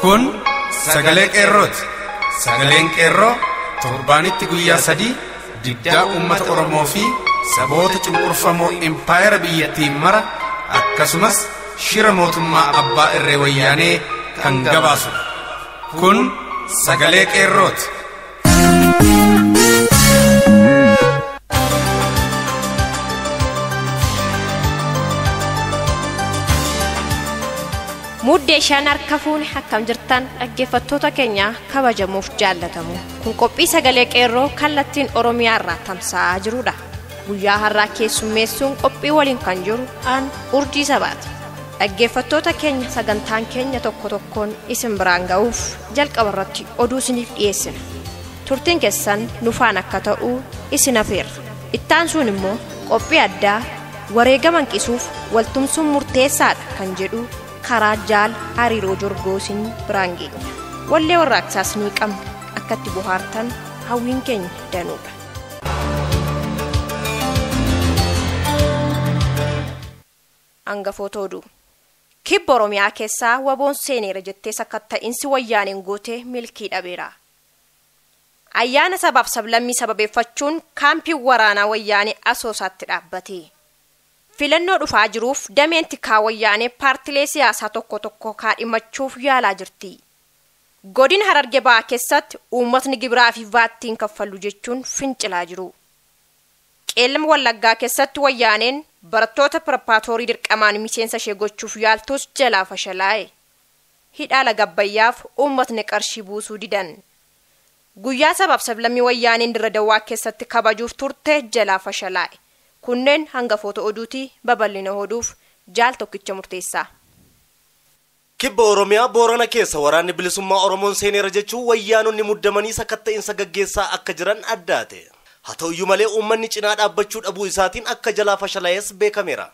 Kun sagalee qeerrooti. Sagaleen qeerroo torbaanitti guyyaa 3 diddaa uummata Oromoo fi saboota cunqurfamoo empire biyyattiin mara akkasumas shira mootummaa abbaa irree wayyaanee kan gabaasu. Kun sagalee qeerrooti. Muddee shan harkafuun akkam jirtan dhaggeeffattoota keenya kabajamuuf jaallatamu. Kun qophii sagalee qeerroo kallattiin Oromiyaa irraa tamsa'aa jirudha. Guyyaa har'aa keessummeessuun qophii waliin kan jiru aan Urjii Sabaati. Dhaggeeffattoota keenya sagantaan keenya tokko tokkoon isin biraan ga'uuf jalqaba irratti oduu isiniif dhiyeessina. Turtiin keessan nufaan akka ta'u isin afeerra. Ittaan sun immoo qophii addaa wareegama hanqisuuf waltumsuun murteessaadha kan jedhu karaa jaal hariiroo jorgoosin biraan geenya. Wallee warraaqsaas ni qabna akkatti bohaartan hawwiin keenya danuudha. Hangafoota oduu. Kibba Oromiyaa keessaa waboon seeneera jettee sakatta'insi wayyaaneen gootee milkii dhabeera. Ayyaana sabaaf sablammii sababeeffachuun kaampiin waraanaa wayyaanee Asoosaatti dhaabbate. Filannoo dhufaa jiruuf dameen tikaa wayyaanee paartilee siyaasaa tokko tokko kaadhimachuuf yaalaa jirti. Godina Harargee Bahaa keessatti uummatni gibiraa fi vaattiin kaffallu jechuun fincilaa jiru. Qeellam Wallaggaa keessatti wayyaaneen barattoota pireparaatoorii dirqamaan miseensa ishee gochuuf yaaltus jalaa fashalaa'e. Hidhaa Laga Abbayyaaf uummatni qarshii buusuu didan. Guyyaa sabaaf sablammii wayyaaneen Dirree Dawwaa keessatti kabajuuf turte jalaa fashalaa'e. Kunneen hangafoota oduuti babal'ina oduuf jaal tokkicha murteessaa. Kibba Oromiyaa Boorana keessa waraanni bilisummaa Oromoon seeneera jechuun wayyaanonni muddamanii sakatta'insa gaggeessaa akka jiran addaate. Haa ta'uyyuu malee uummanni cinaa dhaabbachuu dhabuu isaatiin akka jalaa fashalaa'es beekameera.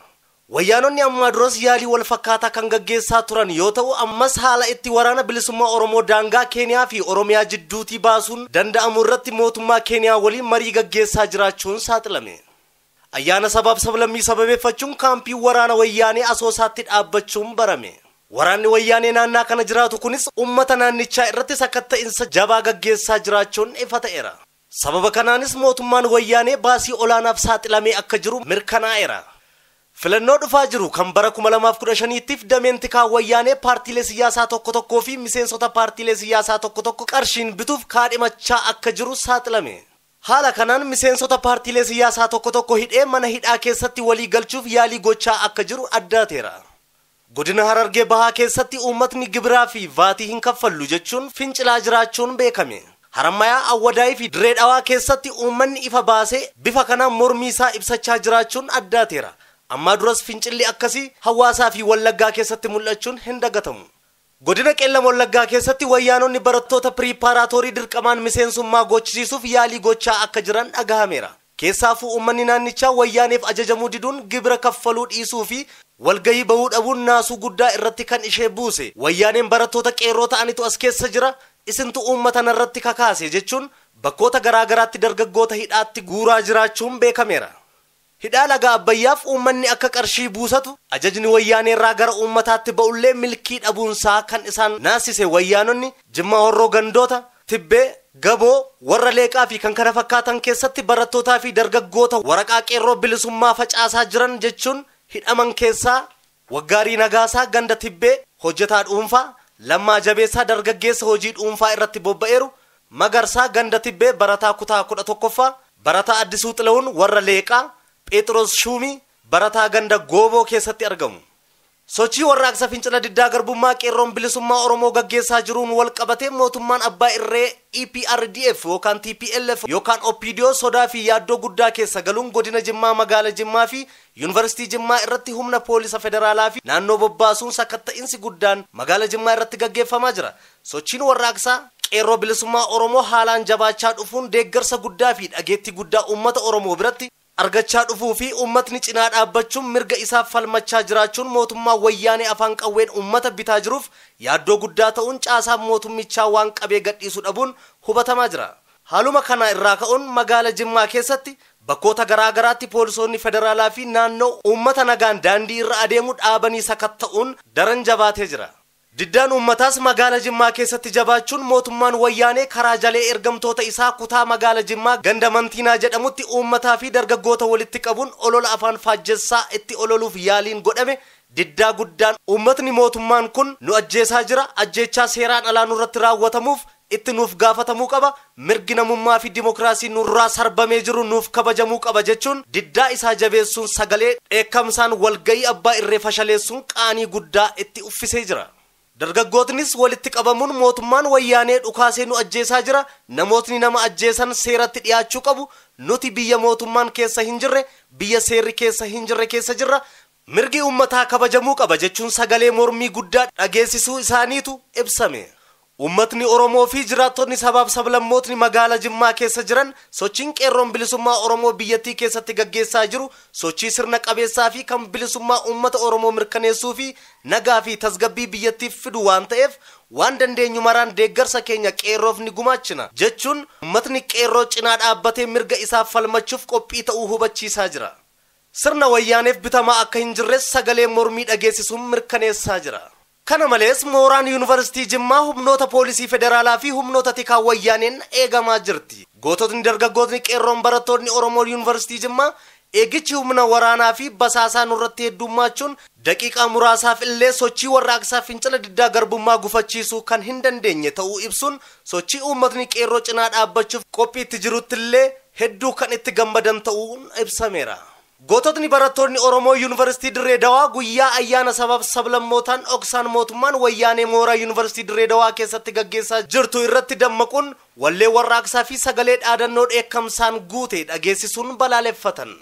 Wayyaanonni ammaa duras yaalii wal fakkaataa kan gaggeessaa turan yoo ta'u ammas haala itti waraana bilisummaa Oromoo daangaa Keeniyaa fi Oromiyaa jidduutii baasuun danda'amu irratti mootummaa Keeniyaa waliin marii gaggeessaa jiraachuun saaxilame. Ayyaana sabaaf sablammii sababeeffachuun kaampii waraana wayyaanee Asoosaatti dhaabbachuun barame. Waraanni wayyaanee naannaa kana jiraatu kunis uummata naannichaa irratti sakatta'insa jabaa gaggeessaa jiraachuun ifa ta'eera. Sababa kanaanis mootummaan wayyaanee baasii olaanaaf saaxilamee akka jiru mirkanaa'eera. Filannoo dhufaa jiru kan bara 2015tiif dameen tikaa wayyaanee paartiilee siyaasaa tokko tokkoo fi miseensota paartiilee siyaasaa tokko tokko qarshiin bituuf kaadhimachaa akka jiru saaxilame. Haala kanaan miseensota paartiilee siyaasaa tokko tokko hidhee mana hidhaa keessatti walii galchuuf yaalii gochaa akka jiru addaateera. Godina Harargee Bahaa keessatti uummatni gibiraa fi vaatii hin kaffallu jechuun fincilaa jiraachuun beekame. Harammayaa Awwadaayii fi Dirree Dhawaa keessatti uummanni ifa baasee bifa kanaan mormii isaa ibsachaa jiraachuun addaateera. Ammaa duras fincilli akkasii hawaasaa fi Wallaggaa keessatti mul'achuun hin dagatamu. Godina Qeellam Wallaggaa keessatti wayyaanonni barattoota pireparaatoorii dirqamaan miseensummaa gochisiisuuf yaalii gochaa akka jiran dhagahameera. Keessaafuu uummanni naannichaa wayyaaneef ajajamuu diduun gibira kaffaluu dhiisuu fi walgahii bahuu dhabuun naasuu guddaa irratti kan ishee buuse. Wayyaaneen barattoota qeerroo ta'anitu as keessa jira, isintu uummata narratti kakaase jechuun bakkoota garaagaraatti dargaggoota hidhaatti guuraa jiraachuun beekameera. Hidhaa Laga Abbayyaaf uummanni akka qarshii buusatu ajajni wayyaanee irraa gara uummataatti ba'ullee milkii dhabuunsaa kan isaan naasise wayyaanonni Jimmaa Horroo Gandoota, Tibbee, Gaboo, warra Leeqaa fi kan kana fakkaatan keessatti barattootaa fi dargaggoota waraqaa qeerroo bilisummaa facaasaa jiran jechuun hidhaman keessaa Waggaarii Nagaasaa ganda Tibbee hojjetaa dhuunfaa, Lammaa Jabeessaa dargaggeessa hojii dhuunfaa irratti bobba'eeru, Magarsaa ganda Tibbee barataa kutaa 11ffaa, barataa Addisuu Xilawun warra Leeqaa, Phexros Shumii barataa ganda Gooboo keessatti argamu. Sochii warraaqsa fincila diddaa garbummaa qeerroon bilisummaa Oromoo gaggeessaa jiruun wal qabatee mootummaan abbaa irree EPRDF yookaan TPLF yookaan OPDO sodaa fi yaaddoo guddaa keessa galuun godina Jimmaa magaala Jimmaa fi Yuunivarsiitii Jimmaa irratti humna poolisa federaalaa fi naannoo bobbaasuun sakatta'insi guddaan magaala Jimmaa irratti gaggeeffamaa jira. Sochiin warraaqsaa qeerroo bilisummaa Oromoo haalaan jabaachaa dhufuun deeggarsa guddaa fi dhageettii guddaa uummata Oromoo biratti argachaa dhufuu fi uummatni cinaa dhaabbachuun mirga isaaf falmachaa jiraachuun mootummaa wayyaanee afaan qawween uummata bitaa jiruuf yaaddoo guddaa ta'uun caasaan mootummichaa waan qabee gadhiisuu dhabuun hubatamaa jira. Haaluma kana irraa ka'uun magaala Jimmaa keessatti bakkoota garaagaraatti poolisoonni federaalaa fi naannoo uummata nagaan daandii irra adeemu dhaabanii sakatta'uun daran jabaatee jira. Diddaan uummataas magaala Jimmaa keessatti jabaachuun mootummaan wayyaanee karaa jalee ergamtoota isaa kutaa magaala Jimmaa ganda Mantiinaa jedhamutti uummataa fi dargaggoota walitti qabuun olola afaan faajjessaa itti ololuuf yaaliin godhame diddaa guddaan uummatni mootummaan kun nu ajjeesaa jira, ajjeechaa seeraan alaa nurratti raawwatamuuf itti nuuf gaafatamuu qaba, mirgi namummaa fi dimokiraasii nurraa sarbamee jiru nuuf kabajamuu qaba jechuun diddaa isaa jabeessuun sagalee dheekkamsaan walgayii abbaa irree fashaleessuun qaanii guddaa itti uffisee jira. Dargaggootnis walitti qabamuun mootummaan wayyaanee dhukaasee nu ajjeesaa jira, namootni nama ajjeesan seeratti dhiyaachuu qabu, nuti biyya mootummaan keessa hin jirre, biyya seerri keessa hin jirre keessa jirra, mirgi uummataa kabajamuu qaba jechuun sagalee mormii guddaa dhageessisuu isaaniitu ibsame. Uummatni Oromoo fi jiraattonni sabaaf sablammootni magaala Jimmaa keessa jiran sochiin qeerroon bilisummaa Oromoo biyyattii keessatti gaggeessaa jiru sochii sirna qabeessaa fi kan bilisummaa uummata Oromoo mirkaneessuu fi nagaa fi tasgabbii biyyattiif fidu waan ta'eef waan dandeenyu maraan deeggarsa keenya qeerroof ni gumaachina jechuun uummatni qeerroo cinaa dhaabbatee mirga isaaf falmachuuf qophii ta'uu hubachiisaa jira. Sirna wayyaaneef bitamaa akka hin jirres sagalee mormii dhageessisuun mirkaneessaa jira. Kana malees mooraan yuunivarsiitii Jimmaa humnoota poolisii federaalaa fi humnoota tikaa wayyaaneen eegamaa jirti. Goototni dargaggootni qeerroon barattoonni Oromoo yuunivarsiitii Jimmaa eegichi humna waraanaa fi basaasaa nurratti heddummachuun daqiiqaa muraasaaf illee sochii warraaqsaa fincila diddaa garbummaa gufachiisuu kan hin dandeenye ta'uu ibsuun sochii uummatni qeerroo cinaa dhaabbachuuf qophii itti jirutti illee hedduu kan itti gammadan ta'uun ibsameera. Goototni barattoonni Oromoo yuunivarsiitii Dirree Dawaa guyyaa ayyaana sabaaf sablammootaan oksaan mootummaan wayyaanee mooraa yuunivarsiitii Dirree Dawaa keessatti gaggeessaa jirtu irratti dammaquun wallee warraaqsaa fi sagalee dhaadannoo dheekkamsaan guute dhageessisuun balaaleffatan.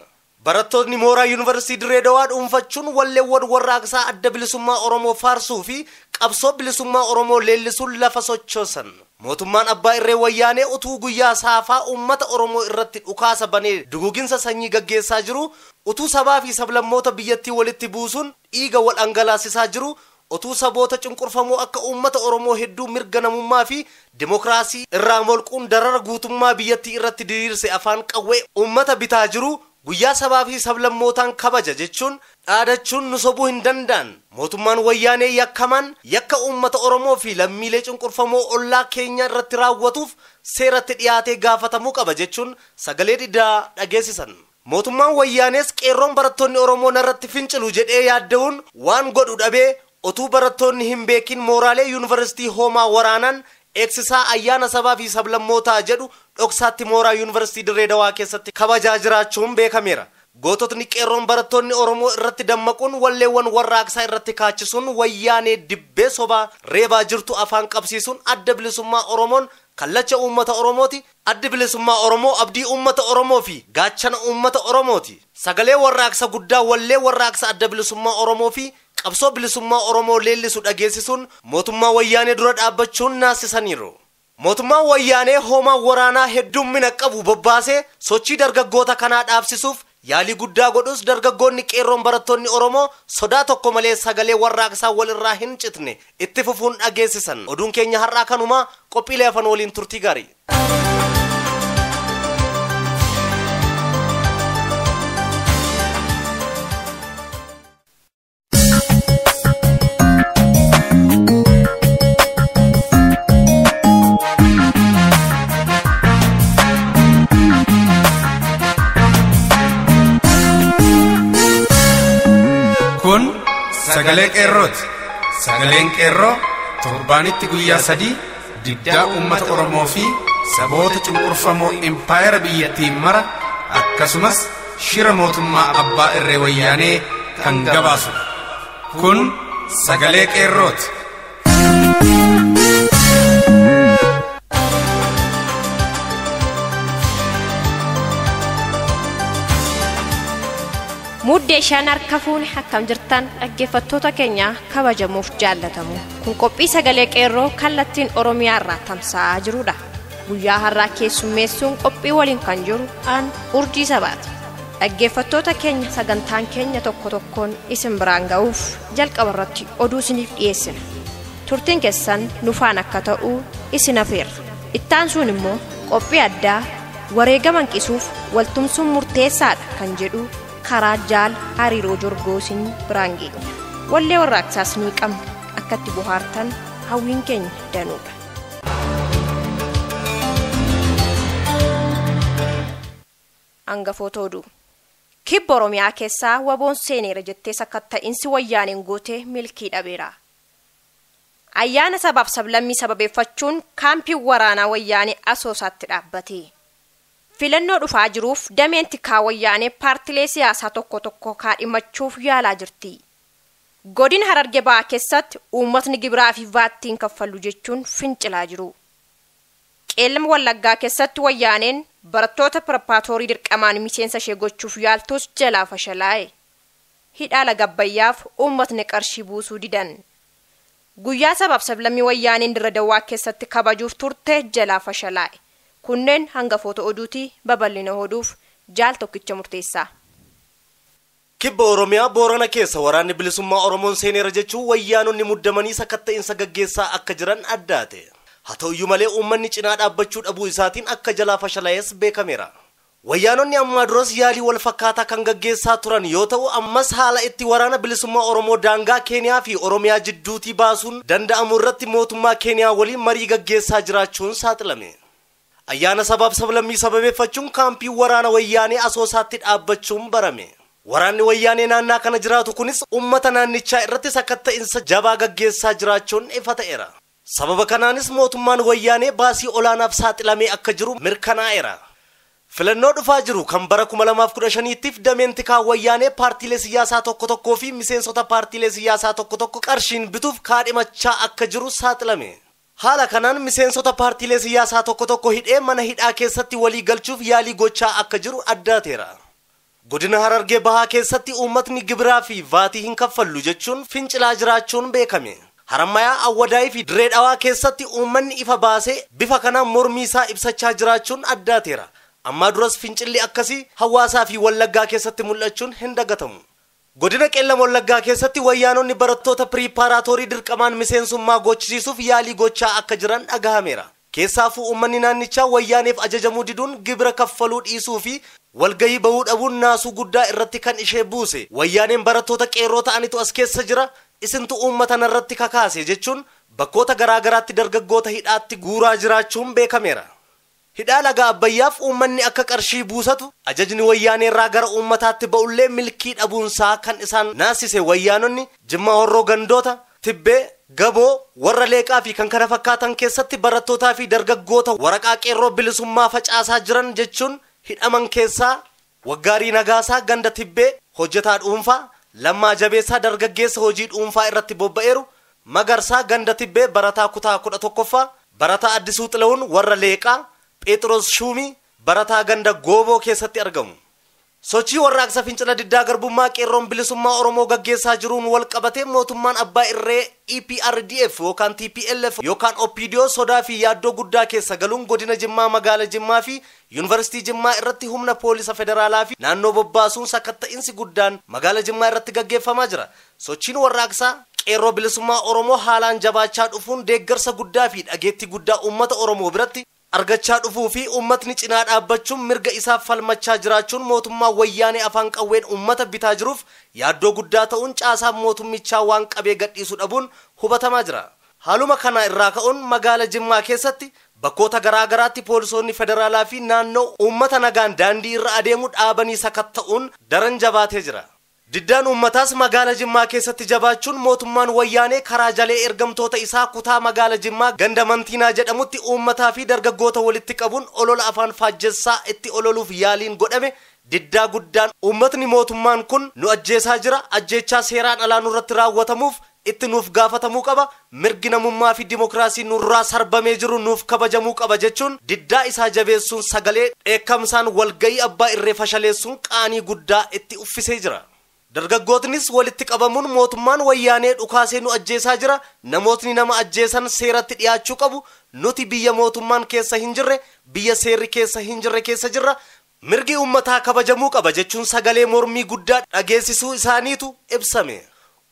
Barattoonni mooraa yuunivarsiitii Dirree Dawaa dhuunfachuun walleewwan warraaqsaa adda bilisummaa Oromoo faarsuu fi qabsoo bilisummaa Oromoo leellisuun lafa sochoosan. Mootummaan abbaa irree wayyaanee utuu guyyaa saafaa uummata Oromoo irratti dhukaasa banee duguginsa sanyii gaggeessaa jiru, utuu sabaa fi sablammoota biyyattii walitti buusuun dhiiga wal dhangalaasisaa jiru, utuu saboota cunqurfamoo akka uummata Oromoo hedduu mirga namummaa fi dimokiraasii irraa molquun darara guutummaa biyyattii irratti diriirse afaan qawwee uummata bitaa jiru, guyyaa sabaa fi sablammootaan kabaja jechuun dhaadachuun nu sobuu hin danda'an. Mootummaan wayyaanee yakkamaan yakka uummata Oromoo fi lammiilee cunqurfamoo ollaa keenya irratti raawwatuuf seeratti dhiyaatee gaafatamuu qaba jechuun sagalee diddaa dhageessisan. Mootummaan wayyaanees qeerroon barattoonni Oromoo narratti fincilu jedhee yaadda'uun waan godhu dhabee otuu barattoonni hin beekin mooraalee yuunivarsiitii hoomaa waraanaan eegsisaa ayyaana sabaa fi sablammootaa jedhu dhoksaatti mooraa yuunivarsiitii Dirree Dawaa keessatti kabajaa jiraachuun beekameera. Goototni qeerroon barattoonni Oromoo irratti dammaquun walleewwan warraaqsaa irratti kaachisuun wayyaanee dibbee sobaa reebaa jirtu afaan qabsiisuun adda bilisummaa Oromoon kallacha uummata Oromooti. Addi bilisummaa Oromoo abdii uummata Oromoo fi gaachana uummata Oromooti. Sagalee warraaqsa guddaa wallee warraaqsa adda bilisummaa Oromoo fi qabsoo bilisummaa Oromoo leellisu dhageessisuun mootummaa wayyaanee dura dhaabbachuun naasisaniiru. Mootummaan wayyaanee hoomaa waraanaa heddummina qabu bobbaasee sochii dargaggoota kanaa dhaabsisuuf yaalii guddaa godhus dargaggoonni qeerroon barattoonni Oromoo sodaa tokko malee sagalee warraaqsaa walirraa hin citne itti fufuun dhageessisan. Oduun keenya har'aa kanumaa qophiilee afaan waliin turtii gaarii. Sagalee qeerrooti. Sagaleen qeerroo torbaanitti guyyaa 3 diddaa uummata Oromoo fi saboota cunqurfamoo impaayera biyyattiin mara akkasumas shira mootummaa abbaa irree wayyaanee kan gabaasu. Kun sagalee qeerrooti. Muddee shan harka fuune akkam jirtan dhaggeeffattoota keenya kabajamuuf jaallatamu. Kun qophii sagalee qeerroo kallattiin Oromiyaa irraa tamsa'aa jirudha. Guyyaa har'aa keessummeessuun qophii waliin kan jiru aan Urjii Sabaati. Dhaggeeffattoota keenya sagantaan keenya tokko tokkoon isin biraan ga'uuf jalqaba irratti oduu isiniif dhiyeessina. Turtiin keessan nufaan akka ta'u isin afeerra. Ittaan sun immoo qophii addaa wareegama hanqisuuf waltumsuun murteessaadha kan jedhu karaa jaal hariiroo jorgoosin biraan geenya. Wallee warraaqsaas ni qabna akka itti bohaartan hawwiin keenya danuudha. Hangafoota oduu. Kibba Oromiyaa keessaa waboon seeneera jettee sakatta'insi wayyaaneen goote milkii dhabeera. Ayyaana sabaaf sablammii sababeeffachuun kaampii waraanaa wayyaanee Asoosaatti dhaabbate. Filannoo dhufaa jiruuf dameen tikaa wayyaanee paartilee siyaasaa tokko kaadhimachuuf yaalaa jirti. Godina Harargee Bahaa keessatti uummatni gibiraa fi vaattiin kaffallu jechuun fincilaa jiru. Qeellam Wallaggaa keessatti wayyaaneen barattoota pireparaatoorii dirqamaan miseensa ishee gochuuf yaaltus jalaa fashalaa'e. Hidhaa Laga Abbayyaaf uummatni qarshii buusuu didan. Guyyaa sabaaf sablammii wayyaaneen Dirree Dawwaa keessatti kabajuuf turte jalaa fashalaa'e. Kunneen hangafoota oduutii babal'ina oduuf jaal tokkicha murteessaa. Kibba Oromiyaa Boorana keessa waraanni bilisummaa Oromoon seeneera jechuun wayyaanonni muddamanii sakatta'insa gaggeessaa akka jiran addaate. Haa ta'uyyuu malee uummanni cinaa dhaabbachuu dhabuu isaatiin akka jalaa fashalaa'es beekameera. Wayyaanonni ammaa duras yaalii wal fakkaataa kan gaggeessaa turan yoo ta'u ammas haala itti waraana bilisummaa Oromoo daangaa Keeniyaa fi Oromiyaa jidduutii baasuun danda'amu irratti mootummaa Keeniyaa waliin marii gaggeessaa jiraachuun saaxilame. Ayyaana sabaaf sablammii sababeeffachuun kaampii waraana wayyaanee Asoosaatti dhaabbachuun barame. Waraanni wayyaanee naannaa kana jiraatu kunis uummata naannichaa irratti sakatta'insa jabaa gaggeessaa jiraachuun ifa ta'eera. Sababa kanaanis mootummaan wayyaanee baasii olaanaaf saaxilamee akka jiru mirkanaa'eera. Filannoo dhufaa jiru kan bara 2015tiif dameen tikaa wayyaanee paartiilee siyaasaa tokko fi miseensota paartiilee siyaasaa tokko qarshiin bituuf kaadhimachaa akka jiru saaxilame. Haala kanaan miseensota paartiilee siyaasaa tokko hidhee mana hidhaa keessatti walii galchuuf yaalii gochaa akka jiru addaateera. Godina Harargee Bahaa keessatti uummatni gibiraa fi vaatii hin kaffallu jechuun fincilaa jiraachuun beekame. Harammayaa Awwadaayii fi Dirree Dhawaa keessatti uummanni ifa baasee bifa kanaan mormii isaa ibsachaa jiraachuun addaateera. Amma duras fincilli akkasii hawaasaa fi Wallaggaa keessatti mul'achuun hin dagatamu. Godina Qeellam Wallaggaa keessatti wayyaanonni barattoota piriiparaatoorii dirqamaan miseensummaa gochisiisuuf yaalii gochaa akka jiran dhagahameera. Keessaafuu uummanni naannichaa wayyaaneef ajajamuu diduun gibira kaffaluu dhiisuu fi walgahii bahuu dhabuun naasuu guddaa irratti kan ishee buuse. Wayyaaneen barattoota qeerroo ta'anitu as keessa jira. Isintu uummata narratti kakaase jechuun bakkoota garaagaraatti dargaggoota hidhaatti guuraa jiraachuun beekameera. Hidhaa Laga Abbayyaaf uummanni akka qarshii buusatu ajajni wayyaanee irraa gara uummataatti ba'ullee milkii dhabuunsaa kan isaan naasise wayyaanonni Jimmaa Horroo Gandoota, Tibbee, Gaboo, warra Leeqaa fi kan kana fakkaatan keessatti barattootaa fi dargaggoota waraqaa qeerroo bilisummaa facaasaa jiran jechuun hidhaman keessaa Waggaarii Nagaasaa ganda Tibbee hojjetaa dhuunfaa, Lammaa Jabeessaa dargaggeessa hojii dhuunfaa irratti bobba'eeru, Magarsaa ganda Tibbee barataa kutaa 11ffaa, barataa Addisuu Xilawun warra Leeqaa, Phexros Shumii barataa ganda Gooboo keessatti argamu. Sochii warraaqsa fincila diddaa garbummaa qeerroon bilisummaa Oromoo gaggeessaa jiruun wal qabatee mootummaan abbaa irree EPRDF yookaan TPLF yookaan OPDO sodaa fi yaaddoo guddaa keessa galuun godina Jimmaa magaala Jimmaa fi Yuunivarsiitii Jimmaa irratti humna poolisa federaalaa fi naannoo bobbaasuun sakatta'insi guddaan magaala Jimmaa irratti gaggeeffamaa jira. Sochiin warraaqsaa qeerroo bilisummaa Oromoo haalaan jabaachaa dhufuun deeggarsa guddaa fi dhageettii guddaa uummata Oromoo biratti argachaa dhufuu fi uummatni cinaa dhaabbachuun mirga isaaf falmachaa jiraachuun mootummaa wayyaanee afaan qawween uummata bitaa jiruuf yaaddoo guddaa ta'uun caasaan mootummichaa waan qabee gadhiisuu dhabuun hubatamaa jira. Haaluma kana irraa ka'uun magaala Jimmaa keessatti bakkoota garaagaraatti poolisoonni federaalaa fi naannoo uummata nagaan daandii irra adeemu dhaabanii sakatta'uun daran jabaatee jira. Diddaan uummataas magaala Jimmaa keessatti jabaachuun mootummaan wayyaanee karaa jalee ergamtoota isaa kutaa magaala Jimmaa ganda Mantiinaa jedhamutti uummataa fi dargaggoota walitti qabuun olola afaan faajjessaa itti ololuuf yaaliin godhame diddaa guddaan uummatni mootummaan kun nu ajjeesaa jira, ajjeechaa seeraan alaa nurratti raawwatamuuf itti nuuf gaafatamuu qaba, mirgi namummaa fi dimokiraasii nurraa sarbamee jiru nuuf kabajamuu qaba jechuun diddaa isaa jabeessuun sagalee dheekkamsaan walgahii abbaa irree fashaleessuun qaanii guddaa itti uffisee jira. Dargaggootnis walitti qabamuun mootummaan wayyaanee dhukaasee nu ajjeesaa jira, namootni nama ajjeesan seeratti dhiyaachuu qabu, nuti biyya mootummaan keessa hin jirre, biyya seerri keessa hin jirre keessa jirra, mirgi uummataa kabajamuu qaba jechuun sagalee mormii guddaa dhageessisuu isaaniitu ibsame.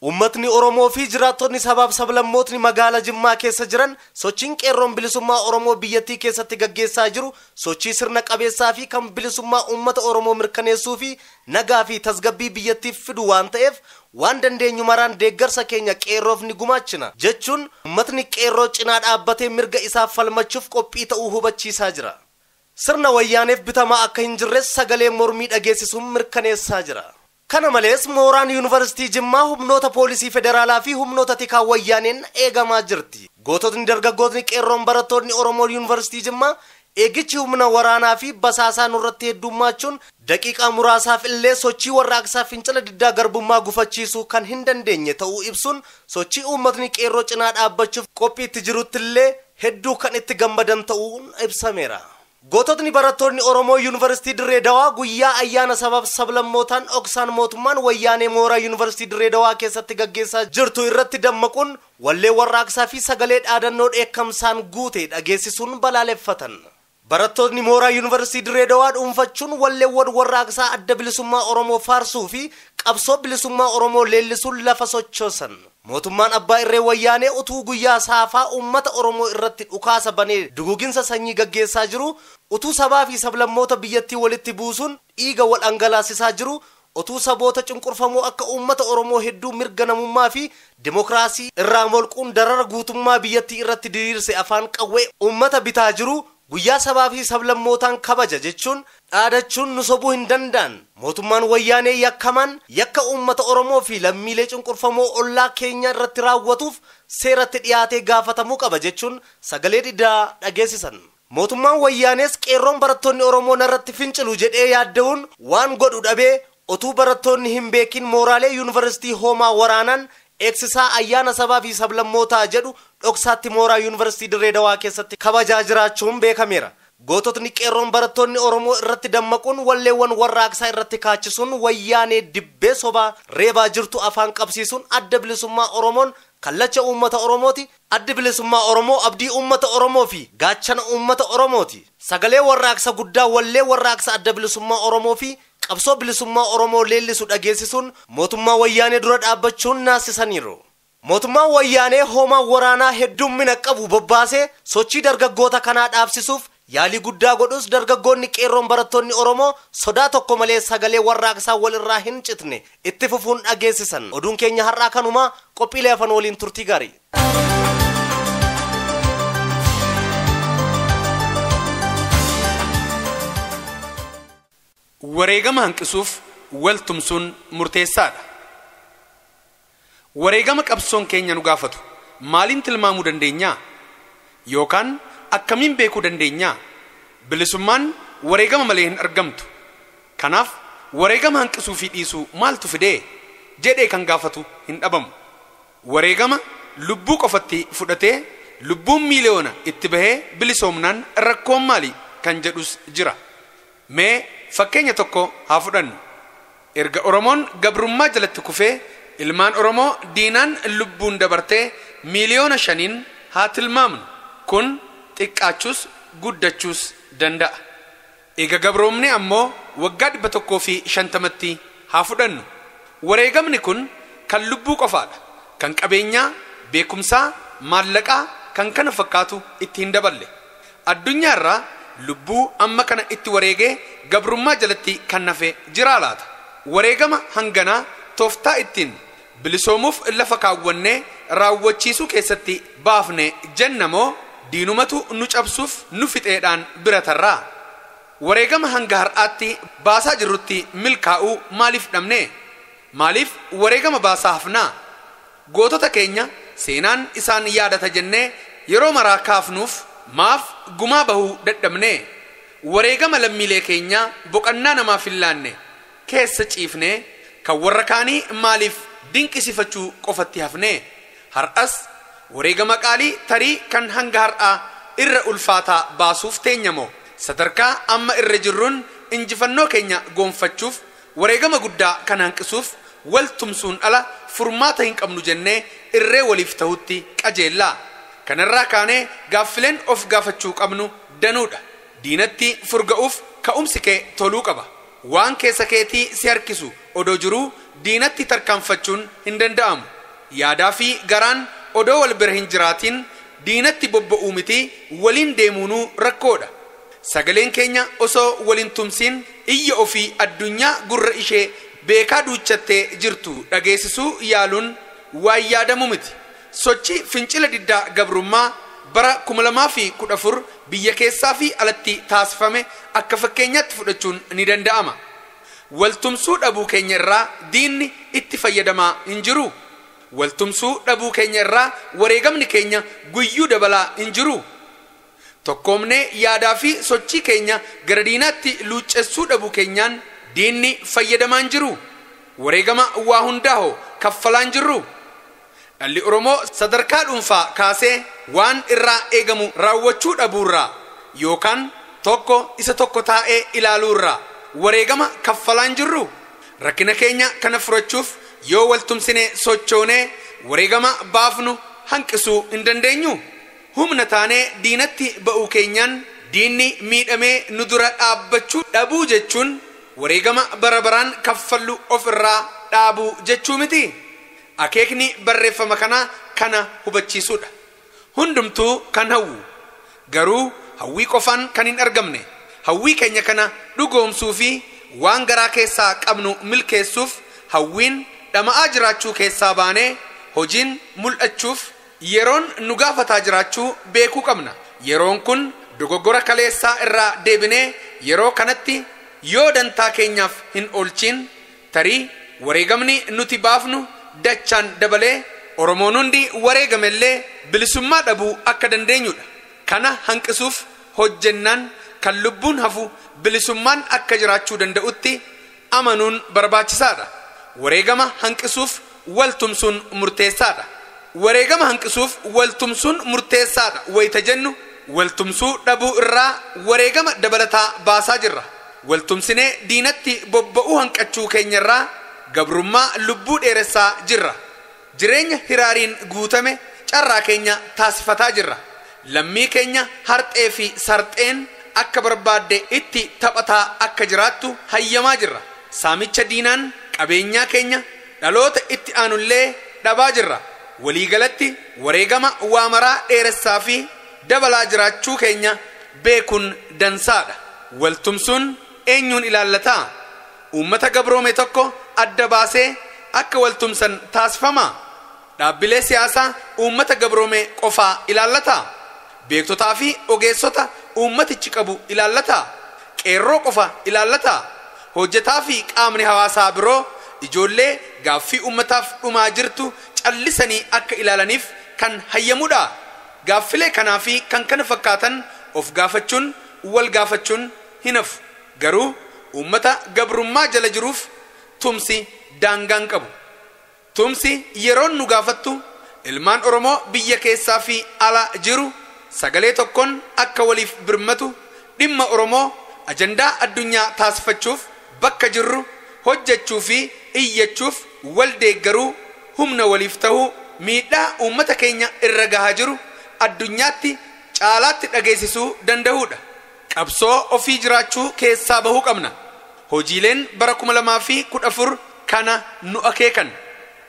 Uummatni Oromoo fi jiraattonni sabaaf sablammootni magaala Jimmaa keessa jiran sochiin qeerroon bilisummaa Oromoo biyyattii keessatti gaggeessaa jiru sochii sirna qabeessaa fi kan bilisummaa uummata Oromoo mirkaneessuu fi nagaa fi tasgabbii biyyattiif fidu waan ta'eef waan dandeenyu maraan deeggarsa keenya qeerroof ni gumaachina jechuun ummatni qeerroo cinaa dhaabbatee mirga isaaf falmachuuf qophii ta'uu hubachiisaa jira. Sirna wayyaaneef bitamaa akka hin jirres sagalee mormii dhageessisuun mirkaneessaa jira. Kana malees mooraan yuunivarsiitii Jimmaa humnoota poolisii federaalaa fi humnoota tikaa wayyaaneen eegamaa jirti. Goototni dargaggootni qeerroon barattoonni Oromoo yuunivarsiitii Jimmaa eegichi humna waraanaa fi basaasaa nurratti heddummachuun daqiiqaa muraasaaf illee sochii warraaqsaa fincila diddaa garbummaa gufachiisuu kan hin dandeenye ta'uu ibsuun sochii uummatni qeerroo cinaa dhaabbachuuf qophii itti jirutti illee hedduu kan itti gammadan ta'uun ibsameera. Goototni barattoonni Oromoo yuunivarsiitii Dirree Dawaa guyyaa ayyaana sabab sablammootaan oksaan mootummaan wayyaanee mooraa yuunivarsiitii Dirree Dawaa keessatti gaggeessaa jirtu irratti dammaquun wallee warraaqsaa fi sagalee dhaadannoo dheekkamsaan guute dhageessisuun balaaleffatan. Barattoonni mooraa yuunivarsiitii Dirree Dawaa dhuunfachuun walleewwan warraaqsaa adda bilisummaa Oromoo faarsuu fi qabsoo bilisummaa Oromoo leellisuun lafa sochoosan. Mootummaan abbaa irree wayyaanee utuu guyyaa saafaa uummata Oromoo irratti dhukaasa banee duguuginsa sanyii gaggeessaa jiru, utuu sabaa fi sablammoota biyyattii walitti buusuun dhiiga wal dhangalaasisaa jiru, utuu saboota cunqurfamoo akka uummata Oromoo hedduu mirga namummaa fi dimokiraasii irraa molquun darara guutummaa biyyattii irratti diriirse afaan qawwee uummata bitaa jiru, guyyaa sabaa fi sablammootaan kabaja jechuun dhaadachuun nu sobuu hin danda'an. Mootummaan wayyaanee yakkaman yakka uummata Oromoo fi lammiilee cunqurfamoo ollaa keenya irratti raawwatuuf seeratti dhiyaatee gaafatamuu qaba jechuun sagalee diddaa dhageessisan. Mootummaan wayyaanees qeerroon barattoonni Oromoo narratti fincilu jedhee yaadda'uun waan godhu dhabee otuu barattoonni hin beekin mooraalee yuunivarsiitii hoomaa waraanaan eegsisaa ayyaana sabaa fi sablammootaa jedhu dhoksaatti mooraa yuunivarsiitii Dirree Dawaa keessatti kabajaa jiraachuun beekameera. Goototni qeerroon barattoonni Oromoo irratti dammaquun walleewwan warraaqsaa irratti kaachisuun wayyaanee dibbee sobaa reebaa jirtu afaan qabsiisuun adda bilisummaa Oromoon kallacha uummata Oromooti. Adda bilisummaa Oromoo abdii uummata Oromoo fi gaachana uummata Oromooti. Sagalee warraaqsa guddaa wallee warraaqsa adda bilisummaa Oromoo fi qabsoo bilisummaa Oromoo leellisu dhageessisuun mootummaa wayyaanee dura dhaabbachuun naasisaniiru. Mootummaan wayyaanee hoomaa waraanaa heddummina qabu bobbaasee sochii dargaggoota kanaa dhaabsisuuf yaalii guddaa godhus dargaggoonni qeerroon barattoonni Oromoo sodaa tokko malee sagalee warraaqsaa walirraa hin citne itti fufuun dhageessisan. Oduun keenya har'aa kanuma. Qophiilee afaan waliin turtii gaarii. Wareegama hanqisuuf waltumsuun murteessaadha. Wareegama qabsoon keenya nu gaafatu maaliin tilmaamuu dandeenya? Yookaan akkamiin beekuu dandeenya? Bilisummaan wareegama malee hin argamtu. Kanaaf wareegama hanqisuu fi dhiisuu maaltu fidee jedhee kan gaafatu hin dhabamu. Wareegama lubbuu qofatti fudhatee lubbuun miiliyoona itti bahee bilisoomnaan rakkoon maali kan jedhus jira. Mee fakkeenya tokko haa fudhannu. Erga Oromoon gabrummaa jalatti kufee ilmaan Oromoo diinaan lubbuun dabartee miiliyoona 5 haa tilmaamnu. Kun xiqqaachuus guddachuus danda'a. Eega gabroomne ammoo waggaa 150tti haa fudhannu. Wareegamni kun kan lubbuu qofaadha. Kan qabeenyaa, beekumsaa, maallaqaa kan kana fakkaatu itti hin daballe. Addunyaarraa lubbuu amma kana itti wareegee gabrummaa jalatti kan nafe jiraa laata? Wareegama hanganaa tooftaa ittiin bilisoomuuf lafa kaawwannee raawwachiisuu keessatti baafne jennamoo diinumatu nu cabsuuf nu fixeedhaan biratarraa. Wareegama hanga har'aatti baasaa jirrutti milkaa'uu maaliif dhabne? Maaliif wareegama baasaa hafnaa? Gootota keenya seenaan isaan yaadata jennee yeroo maraa kaafnuuf maaf gumaa bahuu dadhabne? Wareegama lammiilee keenya boqannaa namaaf hin laanne keessa ciifne kan warra kaanii maaliif dinqisifachuu qofatti hafne? Har'as wareegama qaalii tarii kan hanga har'aa irra ulfaataa baasuuf teenyamoo sadarkaa amma irra jirruun injifannoo keenya goonfachuuf wareegama guddaa kan hanqisuuf wal tumsuun ala furmaata hin qabnu jennee irree waliif ta'utti qajeellaa. Kanarraa kaanee gaaffileen of gaafachuu qabnu danuudha. Diinatti furga'uuf ka'umsi kee toluu qaba. Waan keessa keetii si harkisu odoo jiruu diinatti tarkaanfachuun hin danda'amu. Yaadaa fi garaan odoo wal bira hin jiraatiin diinatti bobba'uu miti waliin deemuunuu rakkoodha. Sagaleen keenya osoo waliin tumsiin iyya ofii addunyaa gurra ishee beekaa duuchattee jirtu dhageessisuu yaaluun waan yaadamu miti. Sochii fincila diddaa gabrummaa bara 2014 biyya keessaa fi alatti taasifame akka fakkeenyaatti fudhachuun ni danda'ama. Waltumsuu dhabuu keenya irraa diinni itti fayyadamaa hin jiru. Waltumsuu dhabuu keenya irraa wareegamni keenya guyyuu dabalaa hin jiru. Tokkoomnee yaadaa fi sochii keenya gara diinaatti luuccessuu dhabuu keenyaan diinni fayyadamaa hin jiru. Wareegama waa hundaa'oo kaffalaa hin jirru. Dhalli Oromoo sadarkaa dhuunfaa kaasee waan irraa eegamu raawwachuu dhabuurraa yookaan tokko isa tokko taa'ee ilaaluurraa wareegama kaffalaa hin jirru. Rakkina keenya kana furachuuf yoo waltumsinee sochoonee wareegama baafnu hanqisuu hin dandeenyu. Humna taanee diinatti ba'uu keenyaan diinni miidhamee nu dura dhaabbachuu dhabuu jechuun wareegama bara baraan kaffallu ofirraa dhaabuu jechuu miti. Akeekni barreeffama kana hubachiisuudha. Hundumtuu kan hawwu garuu hawwii qofaan kan hin argamne hawwii keenya kana dhugoomsuu fi waan garaa keessaa qabnu milkeessuuf hawwiin dhama'aa jiraachuu keessaa baanee hojiin mul'achuuf yeroon nu gaafataa jiraachuu beekuu qabna. Yeroon kun dogoggora kaleessaa irraa deebinee yeroo kanatti yoo dantaa keenyaaf hin oolchiin tarii wareegamni nuti baafnu dachaan dabalee Oromoon hundi wareegamellee bilisummaa dhabuu akka dandeenyudha. Kana hanqisuuf hojjennaan kan lubbuun hafu bilisummaan akka jiraachuu danda'utti amanuun barbaachisaadha. Wareegama hanqisuuf waltumsuun murteessaadha. Wareegama hanqisuuf waltumsuun murteessaadha wayita jennu waltumsuu dhabuu irraa wareegama dabalataa baasaa jirra. Waltumsinee diinatti bobba'uu hanqachuu keenyarraa gabrummaa lubbuu dheeressaa jirra. Jireenya hiraariin guutame carraa keenya taasifataa jirra. Lammii keenya harxee fi sarxeen akka barbaadde itti taphataa akka jiraattu hayyamaa jirra. Saamicha diinaan qabeenyaa keenya dhaloota itti aanullee dhabaa jirra. Waliigalatti wareegama waamaraa dheeressaa fi dabalaa jiraachuu keenya beekuun dansaadha. Waltumsuun eenyuun ilaallataa? Uummata gabroome tokko adda baasee akka waltumsan taasifama. Dhaabbilee siyaasaa uummata gabroome qofaa ilaallataa? Beektotaa fi ogeessota uummatichi qabu ilaallataa? Qeerroo qofa ilaallataa? Hojjetaa fi qaamni hawaasaa biroo ijoollee gaaffii uummataaf dhumaa jirtu callisanii akka ilaalaniif kan hayyamudha. Gaaffilee kanaa fi kan kana fakkaatan of gaafachuun wal gaafachuun hin hafu. Garuu uummata gabrummaa jala jiruuf tumsi daangaan qabu. Tumsi yeroon nu gaafattu ilmaan Oromoo biyya keessaa fi ala jiru sagalee tokkoon akka waliif birmatu dhimma Oromoo ajandaa addunyaa taasifachuuf bakka jirru hojjechuu fi iyyachuuf wal deeggaruu humna waliif ta'uu miidhaa uummata keenya irra gahaa jiru addunyaatti caalaatti dhageessisuu danda'uudha. Qabsoo ofii jiraachuu keessaa bahuu qabna. Hojiileen bara 2014 kana nu akeekan.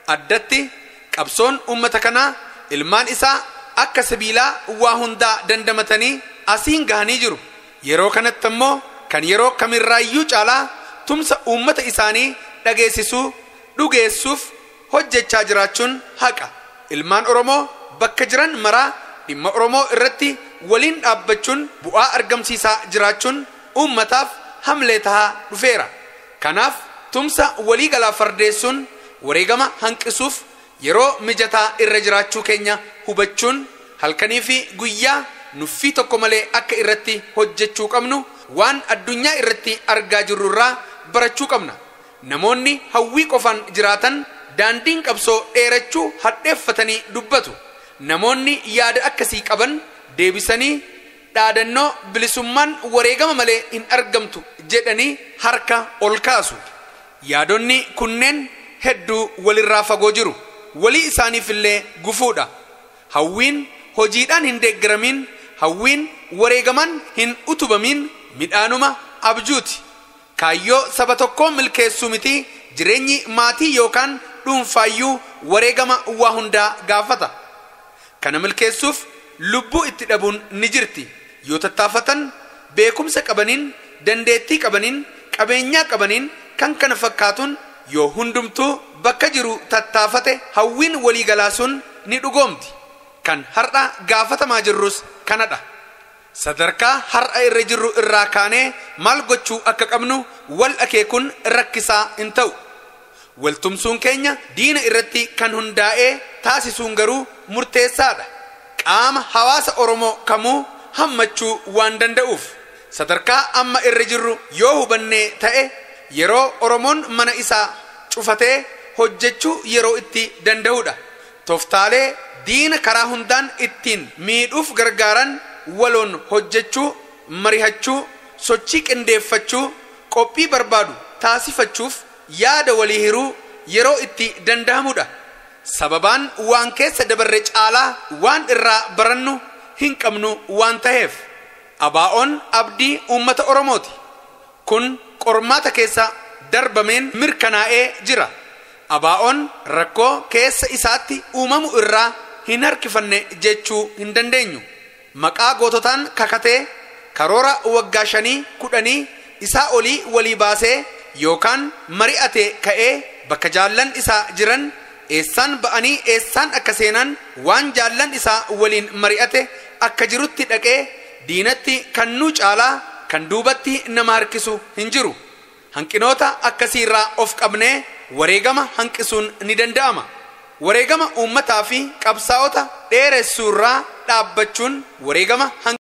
Addatti qabsoon uummata kanaa ilmaan isaa akka sibiilaa waa hundaa dandamatanii asiin gahanii jiru. Yeroo kanatti immoo kan yeroo kamirraayyuu caalaa tumsa uummata isaanii dhageessisuu dhugeessuuf hojjechaa jiraachuun haqa. Ilmaan Oromoo bakka jiran maraa dhimma Oromoo irratti waliin dhaabbachuun bu'aa argamsiisaa jiraachuun uummataaf hamlee tahaa dhufeera. Kanaaf tumsa walii galaa fardeessuun wareegama hanqisuuf yeroo mijataa irra jiraachuu keenya hubachuun halkanii fi guyyaa nuffii tokko malee akka irratti hojjechuu qabnu waan addunyaa irratti argaa jirrurraa barachuu qabna. Namoonni hawwii qofaan jiraatan daandiin qabsoo dheerachuu hadheeffatanii dubbatu. Namoonni yaada akkasii qaban deebisanii dhaadannoo bilisummaan wareegama malee hin argamtu jedhanii harka ol kaasu. Yaadonni kunneen hedduu walirraa fagoo jiru. Walii isaaniifillee gufuudha. Hawwiin hojiidhaan hin deeggaramin, hawwiin wareegamaan hin utubamin midhaanuma abjuuti. Kaayyoo saba tokkoo milkeessuu miti jireenyi maatii yookaan dhuunfaayyuu wareegama waa hundaa gaafata. Kana milkeessuuf lubbuu itti dhabuun ni jirti. Yoo tattaafatan beekumsa qabaniin, dandeettii qabaniin, qabeenyaa qabaniin kan kana fakkaatuun yoo hundumtuu bakka jiru tattaafate hawwiin waliigalaa sun ni dhugoomti. Kan har'a gaafatamaa jirrus kanadha. Sadarkaa har'a irra jirru irraa kaanee maal gochuu akka qabnu wal akeekuun rakkisaa hin ta'u. Waltumsuun keenya diina irratti kan hundaa'ee taasisuun garuu murteessaadha. Qaama hawaasa Oromoo kamuu hammachuu waan danda'uuf sadarkaa amma irra jirru yoo hubannee ta'e yeroo Oromoon mana isaa cufatee hojjechuu yeroo itti danda'udha. Tooftaalee diina karaa hundaan ittiin miidhuuf gargaaran waloon hojjechuu, marihachuu, sochii qindeeffachuu, qophii barbaadu taasifachuuf yaada walii hiruu yeroo itti danda'amudha. Sababaan waan keessa dabarre caalaa waan irraa barannu hin qabnu waan ta'eef. Abaa'oon abdii uummata Oromooti. Kun qormaata keessa darbameen mirkanaa'ee jira. Abaa'oon rakkoo keessa isaatti uumamu irraa hin harkifanne jechuu hin dandeenyu. Maqaa goototaan kakatee karoora waggaa 5-10 isaa olii walii baasee yookaan mari'atee ka'ee bakka jaallan isaa jiran eessaan ba'anii eessaan akka seenan waan jaallan isaa waliin mari'ate akka jirutti dhaqee diinatti kan nu caalaa kan duubatti nama harkisu hin jiru. Hanqinoota akkasiirraa of qabnee wareegama hanqisuun ni danda'ama. Wareegama uummataa fi qabsaa'ota dheeressuurraa dhaabbachuun wareegama